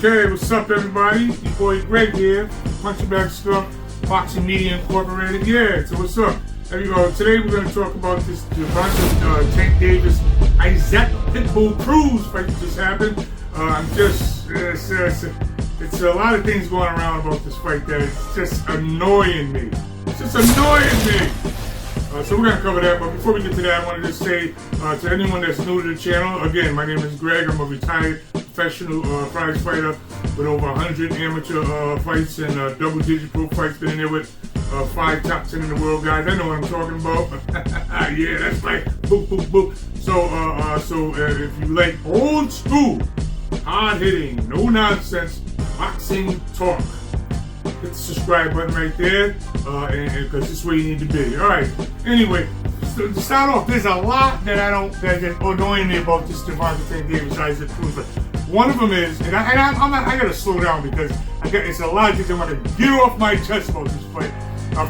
Okay, what's up, everybody? Your boy Greg here, Punchingbagskunk Boxing Media Inc. Yeah, so what's up? There you go. Today we're going to talk about this Gervonta Davis, Isaac Cruz fight that just happened. It's a lot of things going around about this fight that it's just annoying me. It's just annoying me. So we're going to cover that, but before we get to that, I wanted to say to anyone that's new to the channel, again, my name is Greg. I'm a retired professional prize fighter with over 100 amateur fights and double-digit pro fights. Been in there with 5 top 10 in the world guys. I know what I'm talking about. Yeah, that's right. Boop, boop, boop. So if you like old school, hard-hitting, no-nonsense boxing talk, hit the subscribe button right there, because this is where you need to be. All right. Anyway, so to start off, there's a lot that that's annoying me about this Gervonta Davis, Isaac Cruz. One of them is, and I gotta slow down because it's a lot of things I want to get off my chest about this fight.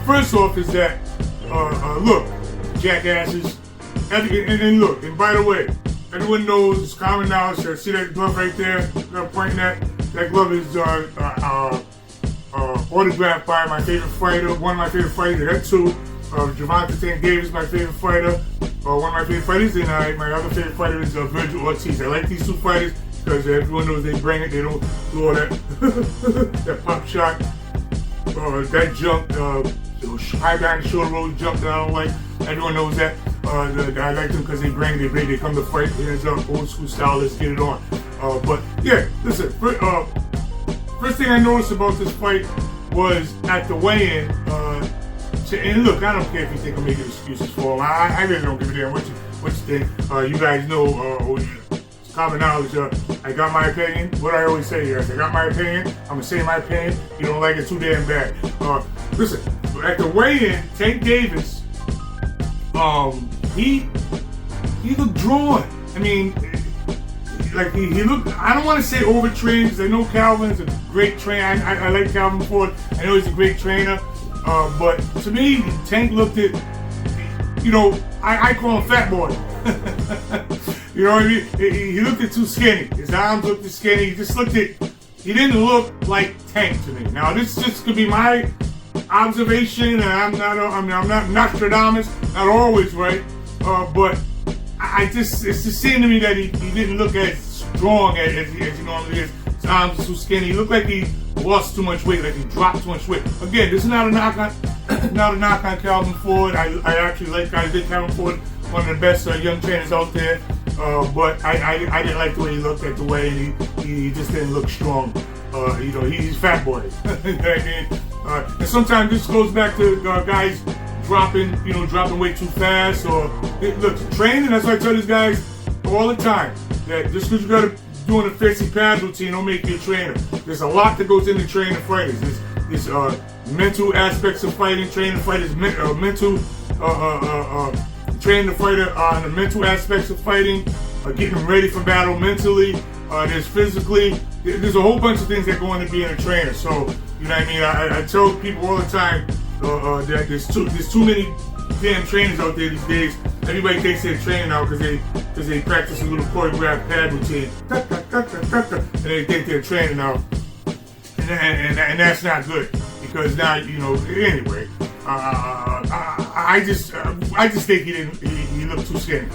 First off is that, look, jackasses, and look, and by the way, everyone knows, it's common knowledge. See that glove right there? I'm pointing at that glove is autographed by my favorite fighter, one of my favorite fighters. I got 2. Gervonta Davis, my favorite fighter. One of my favorite fighters, and my other favorite fighter is Virgil Ortiz. I like these 2 fighters because everyone knows they bring it. They don't do all that that pop shot, that jump, high behind the shoulder roll jump that I don't like. Everyone knows that. I like them because they bring it. They come to fight. Hands up, old school style. Let's get it on. But yeah, listen. First thing I noticed about this fight was at the weigh-in, and look, I don't care if you think I'm making excuses for him. I really don't give a damn what you think. You guys know, it's common knowledge. I got my opinion. What I always say here is I got my opinion. I'm going to say my opinion. You don't like it too damn bad. Listen, at the weigh-in, Tank Davis, he looked drawn. I mean, like he looked, I don't want to say overtrained because I know Calvin's a great trainer. I like Calvin Ford. I know he's a great trainer. But to me, Tank looked at, I call him Fat Boy. You know what I mean? He looked at too skinny. His arms looked too skinny. He didn't look like Tank to me. Now this just could be my observation, and I'm not Nostradamus, not always right. But it just seemed to me that he didn't look as strong as he normally is. His arms are too skinny. He looked like he lost too much weight, like he dropped too much weight. Again, this is not a knock on Calvin Ford. I actually like Calvin Ford, one of the best young trainers out there. But I didn't like the way he looked at the way, and he just didn't look strong. He's Fat Boy. You know what I mean? And sometimes this goes back to guys dropping weight too fast, or look, training. That's why I tell these guys all the time that just because you got to doing a fancy pad routine don't make you a trainer. There's a lot that goes into training fighters. There's mental aspects of fighting. Training fighters, mental training the fighter on the mental aspects of fighting, getting them ready for battle mentally. There's physically. There's a whole bunch of things that go into being a trainer. So you know what I mean. I tell people all the time that there's too many damn trainers out there these days. Everybody thinks they're training now because they practice a little choreographed pad routine, and they think they're training now, and that's not good because now anyway. I just think he looked too skinny.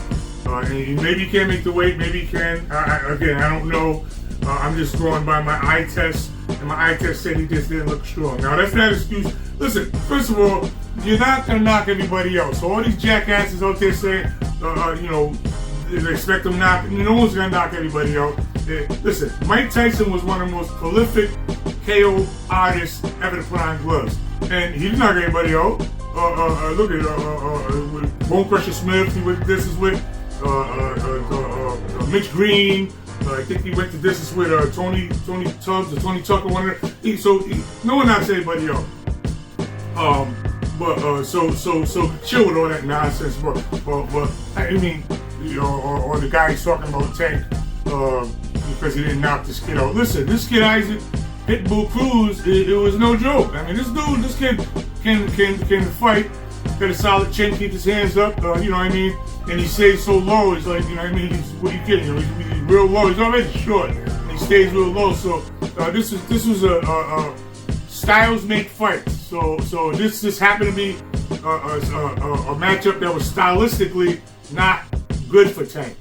Maybe he can't make the weight. Maybe he can. Again, I don't know. I'm just going by my eye test, and my eye test said he just didn't look strong. Now that's not an excuse. Listen, first of all, you're not gonna knock everybody else. So all these jackasses out there saying, they expect them knock. No one's gonna knock everybody out. Listen, Mike Tyson was one of the most prolific KO artists ever to put on gloves, and he didn't knock anybody out. Look at Bone Crusher Smith. He went to distance with Mitch Green. I think he went to distance with Tony Tubbs or Tony Tucker. No one knocks anybody out. So chill with all that nonsense. But I mean, or the guy he's talking about Tank because he didn't knock this kid out. Listen, this kid Isaac Pitbull Cruz, it was no joke. I mean, this kid can fight. Got a solid chin, keep his hands up. You know what I mean? And he stays so low. It's like, you know what I mean? What are you kidding? He's real low. He's already short. And he stays real low. So this was a styles make fights. So this just happened to be a matchup that was stylistically not good for Tank.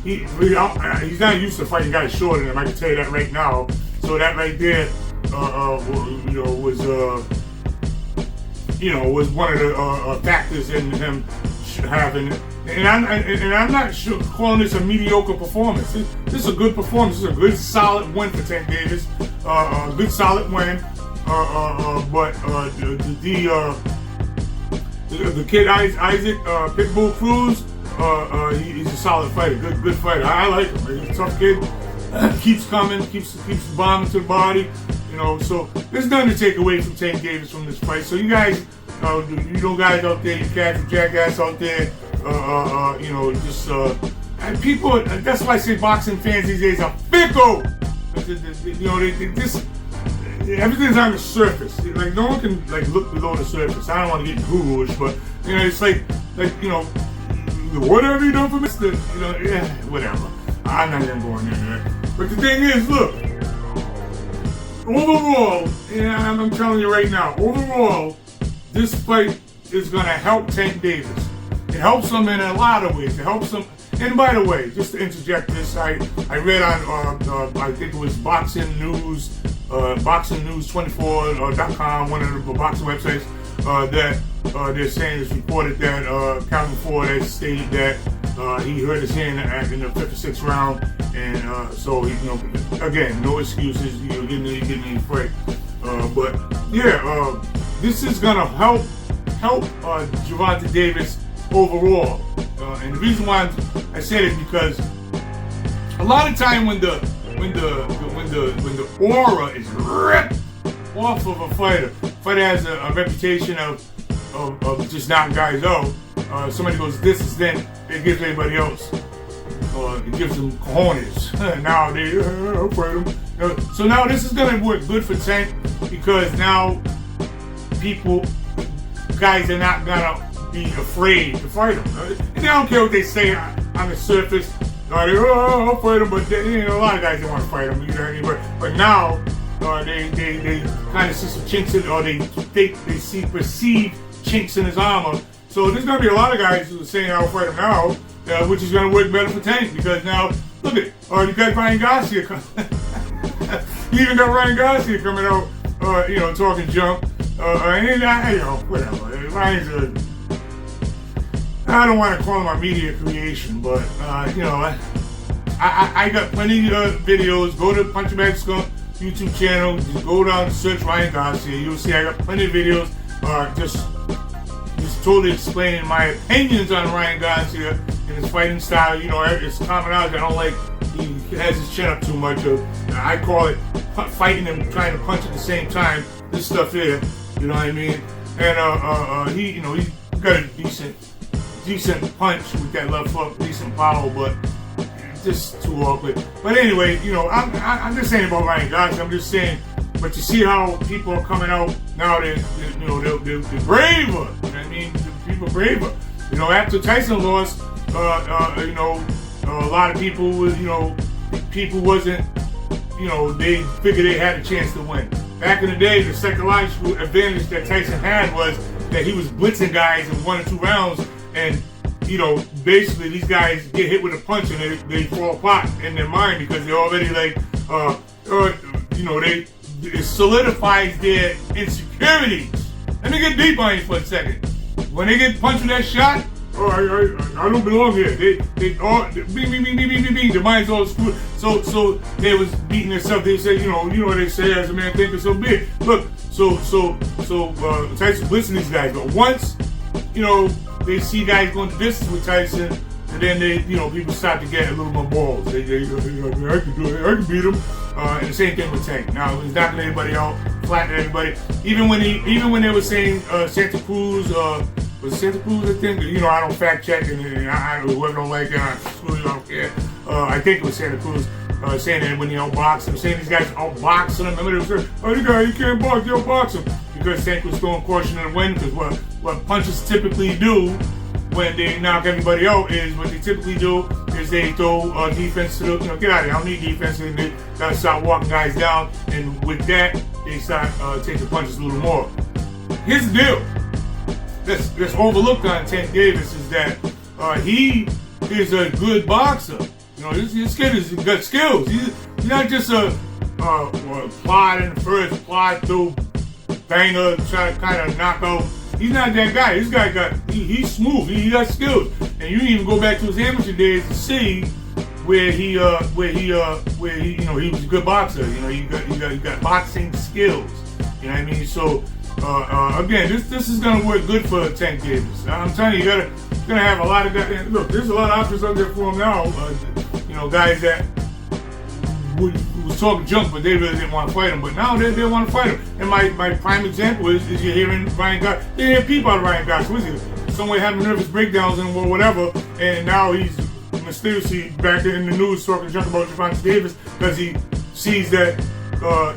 He's not used to fighting guys shorter than him. I can tell you that right now. So that right there, was one of the factors in him having. And I'm not sure calling this a mediocre performance. This is a good performance. This is a good solid win for Tank Davis. A good solid win. But the kid Isaac Cruz, he's a solid fighter. Good fighter. I like him. He's a tough kid. Keeps coming. Keeps bombing to the body. So there's nothing to take away from Tank Davis from this fight. So you guys, guys out there, you casual jackass out there. And people, that's why I say boxing fans these days are fickle. Everything's on the surface. Like, no one can look below the surface. I don't want to get guru-ish, but it's whatever you done for me, whatever. I'm not even going into that. But the thing is, look, overall, and I'm telling you right now, overall, this fight is gonna help Tank Davis. It helps him in a lot of ways. It helps him. And by the way, just to interject this, I read on I think it was Boxing News, BoxingNews24.com, one of the boxing websites, that they're saying it's reported that Calvin Ford has stated that he hurt his hand in the 5th or 6th round, and so he, again, no excuses. Getting the fight. But yeah, this is gonna help Gervonta Davis overall, and the reason why I said it is because a lot of time when the aura is ripped off of a fighter has a reputation of just knocking guys out. Somebody goes distance, then it gives everybody else. It gives them cojones. Now they afraid of him. So now this is gonna work good for Tank because now guys are not gonna be afraid to fight him. And they don't care what they say on the surface. I'll fight him, but a lot of guys don't want to fight him. But now they kind of see some chinks in, or they see perceived chinks in his armor. So there's gonna be a lot of guys who are saying I'll fight him now, which is gonna work better for Tank because now look at you got Ryan Garcia coming. You even got Ryan Garcia coming out, talking junk. Whatever. Ryan's I don't want to call him a media creation, but I got plenty of videos. Go to Punchingbagskunk YouTube channel. Just go down and search Ryan Garcia. You'll see I got plenty of videos. Just totally explaining my opinions on Ryan Garcia and his fighting style. It's common knowledge. I don't like he has his chin up too much. I call it fighting and trying to punch at the same time. This stuff here, you know what I mean? And he got a decent punch with that left hook, decent power, but just too awkward. But anyway, I'm just saying about Ryan Garcia. I'm just saying, but you see how people are coming out now. They're braver. You know what I mean? People braver. After Tyson lost, a lot of people wasn't. They figured they had a chance to win. Back in the day, the psychological advantage that Tyson had was that he was blitzing guys in 1 or 2 rounds. And, basically these guys get hit with a punch and they fall apart in their mind because they're already it solidifies their insecurities. Let me get deep on you for a second. When they get punched with that shot, I don't belong here. They all, me, the mind's all screwed. So they was beating themselves. They say, what they say, as a man thinking so big. Look, so Tyson blitzing these guys, but once, they see guys going to distance with Tyson, and then people start to get a little more balls. They I can beat him. And the same thing with Tank. Now he's knocking everybody out, flattening everybody. Even when they were saying Santa Cruz, was Santa Cruz, I think. I don't fact check, and whoever don't like it, I don't care. I think it was Santa Cruz saying that when he outboxed him, saying these guys outboxing him. Remember they were saying, the guy, you can't box, you outbox him. Because Tank was throwing caution to the wind, because what punchers typically do when they knock everybody out is what they typically do is they throw defense to the, get out of here, I don't need defense, and they gotta start walking guys down, and with that, they start taking punches a little more. Here's the deal, that's overlooked on Tank Davis is that he is a good boxer. This kid has got skills. He's not just a plod in the first, plod through banger, try to kind of knock out. He's not that guy. This guy he's smooth. He got skills, and you can even go back to his amateur days to see where he was a good boxer. He got boxing skills. You know what I mean? So again, this is gonna work good for Tank Davis. I'm telling you, you're gonna have a lot of guys. Look, there's a lot of options out there for him now. Guys that was talking junk, but they really didn't want to fight him. But now they want to fight him. And my prime example is you're hearing Ryan Garcia. They hear people out of Ryan Garcia. What is he? Somewhere having nervous breakdowns and whatever. And now he's mysteriously back in the news talking junk about Gervonta Davis because he sees that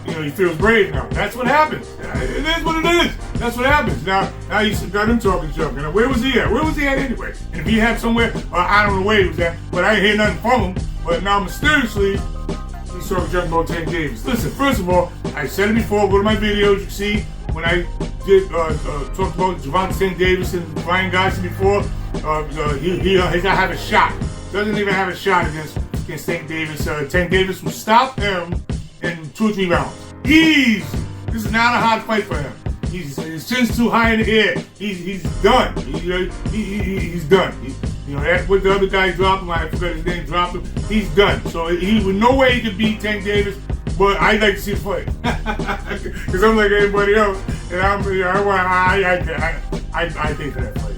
he feels brave now. That's what happens. It is what it is. That's what happens. Now you got him talking junk. And where was he at? Where was he at anyway? And if he had somewhere, I don't know where he was at, but I ain't hear nothing from him. But now mysteriously, he's talking junk about Tank Davis. Listen, first of all, I said it before. Go to my videos. You can see when I did talk about Gervonta Tank Davis and Ryan Garcia before. He doesn't have a shot. Doesn't even have a shot against Tank Davis. Tank Davis will stop him in 2 or 3 rounds. Easy. This is not a hard fight for him. His chin's too high in the air. He's done. He's done. What the other guy dropped him, I forgot his name, dropped him. He's done. So he with no way he could beat Tank Davis. But I'd like to see the fight because I'm like everybody else, and I think for that fight.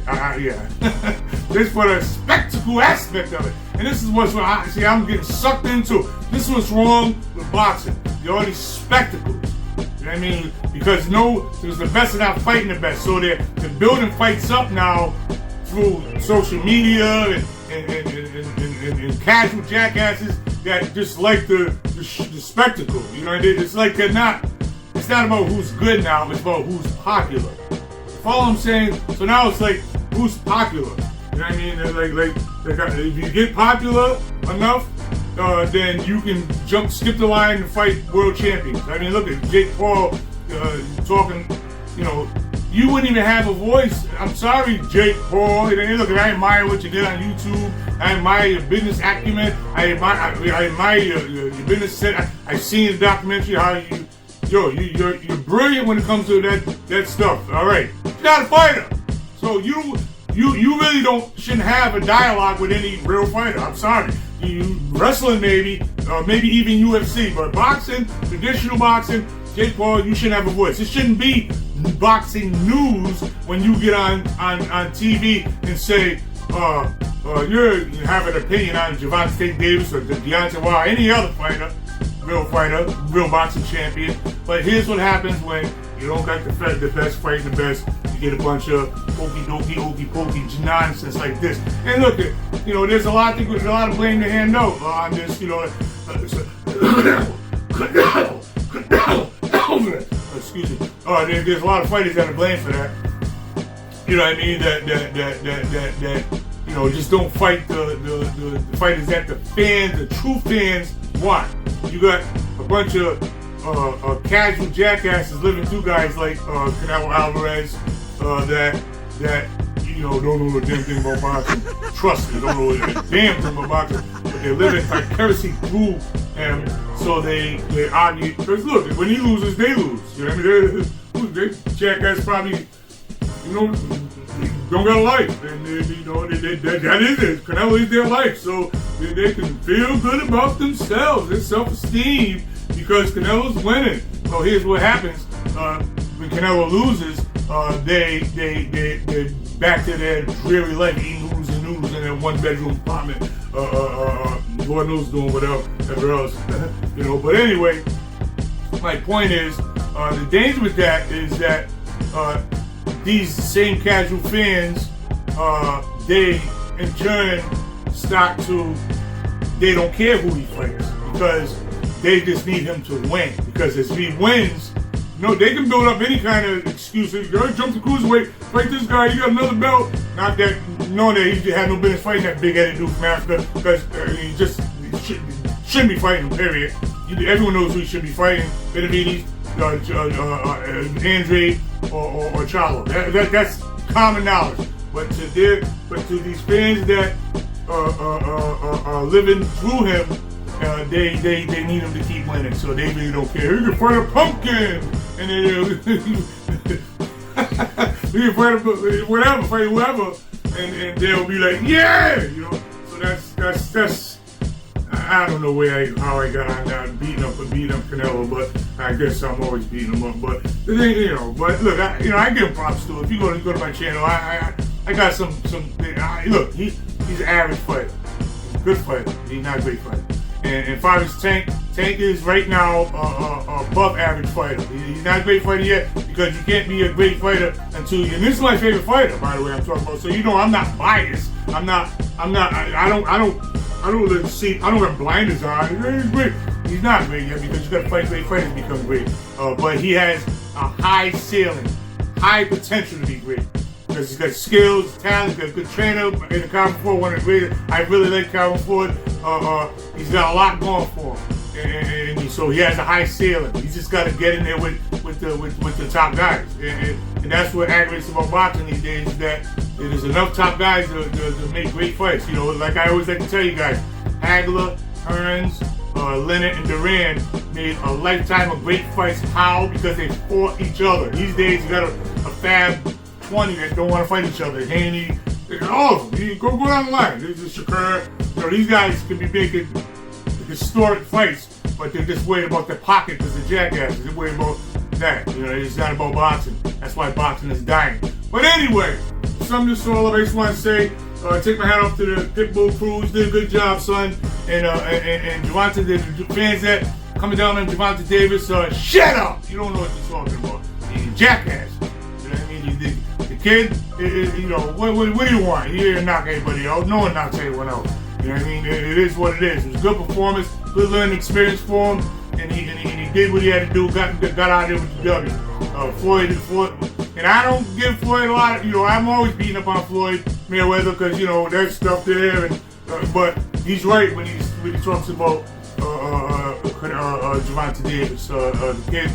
Just for the spectacle aspect of it. And this is what's wrong. I'm getting sucked into. This is what's wrong with boxing. All these spectacles. You know what I mean? Because there's the best are not fighting the best. So they're building fights up now through social media and casual jackasses that just like the spectacle. It's like it's not about who's good now, it's about who's popular. Follow what I'm saying? So now it's like who's popular. You know what I mean? Like if you get popular enough, then you can skip the line and fight world champions. I mean, look at Jake Paul talking, you wouldn't even have a voice. I'm sorry, Jake Paul. Look, I admire what you did on YouTube. I admire your business acumen. I admire your business set. I've seen the documentary how you're brilliant when it comes to that stuff. All right, you're not a fighter, so you really shouldn't have a dialogue with any real fighter. I'm sorry. Wrestling maybe even UFC, but boxing, traditional boxing, Jake Paul, you shouldn't have a voice. It shouldn't be boxing news when you get on TV and say you have an opinion on Gervonta Davis or Deontay Wilder, any other fighter, real boxing champion. But here's what happens when you don't got the best fighting the best. You get a bunch of hokey pokey nonsense like this. And look, there's a lot of blame to hand out on this. Excuse me. There's a lot of fighters that are blamed for that. You know what I mean? That just don't fight the fighters that the true fans want. You got a bunch of casual jackasses living through guys like Canelo Alvarez that don't know a damn thing about boxing. Trust me, don't know a damn thing about boxing. But they're living vicariously through him, so they argue. Because look, when he loses, they lose. You know what I mean? They jackass probably, don't got a life, and that is it. Canelo is their life, so they can feel good about themselves, their self-esteem, because Canelo's winning. So here's what happens: when Canelo loses, they back to their dreary life, eating noodles in their 1-bedroom apartment. Lord knows doing whatever else, But anyway, my point is, the danger with that is that these same casual fans, they in turn they don't care who he fights because they just need him to win. Because if he wins, no, they can build up any kind of excuse. Go jump the cruiserweight, fight this guy. You got another belt. Not that knowing that he had no business fighting that big-headed dude from Africa, because he just shouldn't be fighting him. Period. Everyone knows who he should be fighting: Benavides, Andre, or Charlo. That's common knowledge. But to these fans that are living through him, they need him to keep winning. So they really don't care. You can fight a pumpkin, and then you can fight whatever, fight whoever, and they'll be like, yeah, you know. So that's. I don't know how I got on that beating up Canelo, but I guess I'm always beating him up. But you know, but look, I give him props to it. If you go to my channel, I got some. Look, he's an average fighter. He's a good fighter. He's not a great fighter. And far as Tank is right now above average fighter. He's not a great fighter yet, because you can't be a great fighter until and this is my favorite fighter, by the way, I'm talking about. So you know I'm not biased. I don't have blinders on. He's great. He's not great yet, because you got to fight great fighters to become great. But he has a high ceiling, high potential to be great. Because he's got skills, talent, he's got a good trainer. In the Calvin Ford, one of the greatest. I really like Calvin Ford. He's got a lot going for him. And so he has a high ceiling. He's just got to get in there with the top guys. And that's what aggravates about boxing these days, is that there's enough top guys to make great fights. You know, like I always like to tell you guys, Hagler, Hearns, Leonard, and Duran made a lifetime of great fights. How? Because they fought each other. These days, you got a Fab 20 that don't want to fight each other. Haney, all of them. You go down the line. There's Shakur. You know, these guys can be making historic fights, but they're just worried about their pocket because they're jackasses. They're worried about that. You know, it's not about boxing. That's why boxing is dying. But anyway, something to all of I just want to say, take my hat off to the Pitbull Cruz. Did a good job, son. And Gervonta, the fans that coming down on Gervonta Davis, shut up! You don't know what you're talking about. You're a jackass. You know what I mean? The kid, you know, what do you want? You didn't knock anybody else. No one knocks anyone else. You know what I mean? It is what it is. It was a good performance, good learning experience for him, and he did what he had to do, got out there with the W. Floyd, and I don't give Floyd a lot of, you know, I'm always beating up on Floyd Mayweather, because, you know, there's stuff there, and but he's right when he talks about Gervonta Davis. The kid,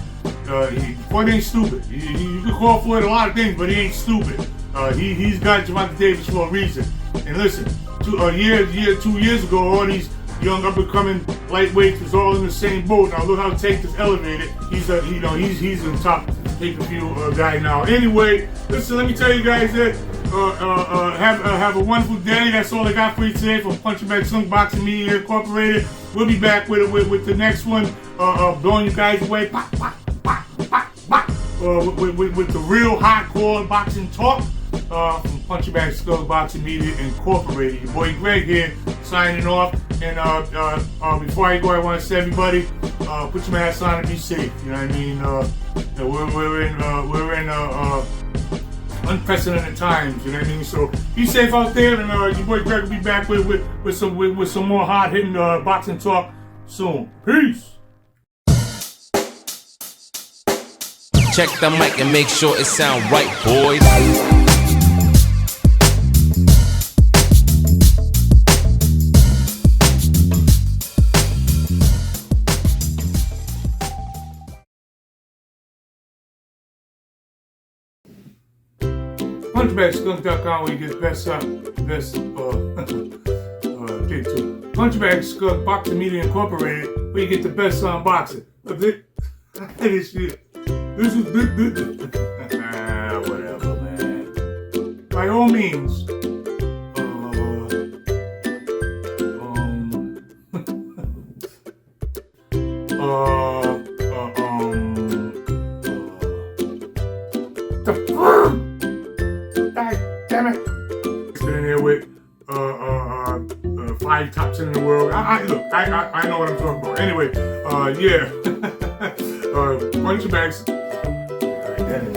Floyd ain't stupid. You can call Floyd a lot of things, but he ain't stupid. He's got Gervonta Davis for a reason. And listen, 2 years ago, all these young up-and-coming lightweights was all in the same boat. Now look how Tank is elevated. He's in the top pay-per-view guy now. Anyway, listen, let me tell you guys that have a wonderful day. That's all I got for you today from Punchingbagskunk Boxing Media Inc. We'll be back with the next one, blowing you guys away. Pop, pop, pop, pop, pop. With the real hardcore boxing talk. From Punchingbagskunk Boxing Media Incorporated. Your boy Greg here, signing off. And before I go, I want to say, everybody, put your mask on and be safe. You know what I mean? We're in unprecedented times. You know what I mean? So be safe out there. And your boy Greg will be back with some more hard hitting boxing talk soon. Peace. Check the mic and make sure it sound right, boys. Punchingbagskunk.com, where you get Punchingbagskunk Boxing Media Incorporated, where you get the best on boxing. This shit. This is whatever, man. By all means, damn it! Sitting there with 5 tops in the world. Look, I know what I'm talking about. Anyway, yeah. Punching bags. All right, that is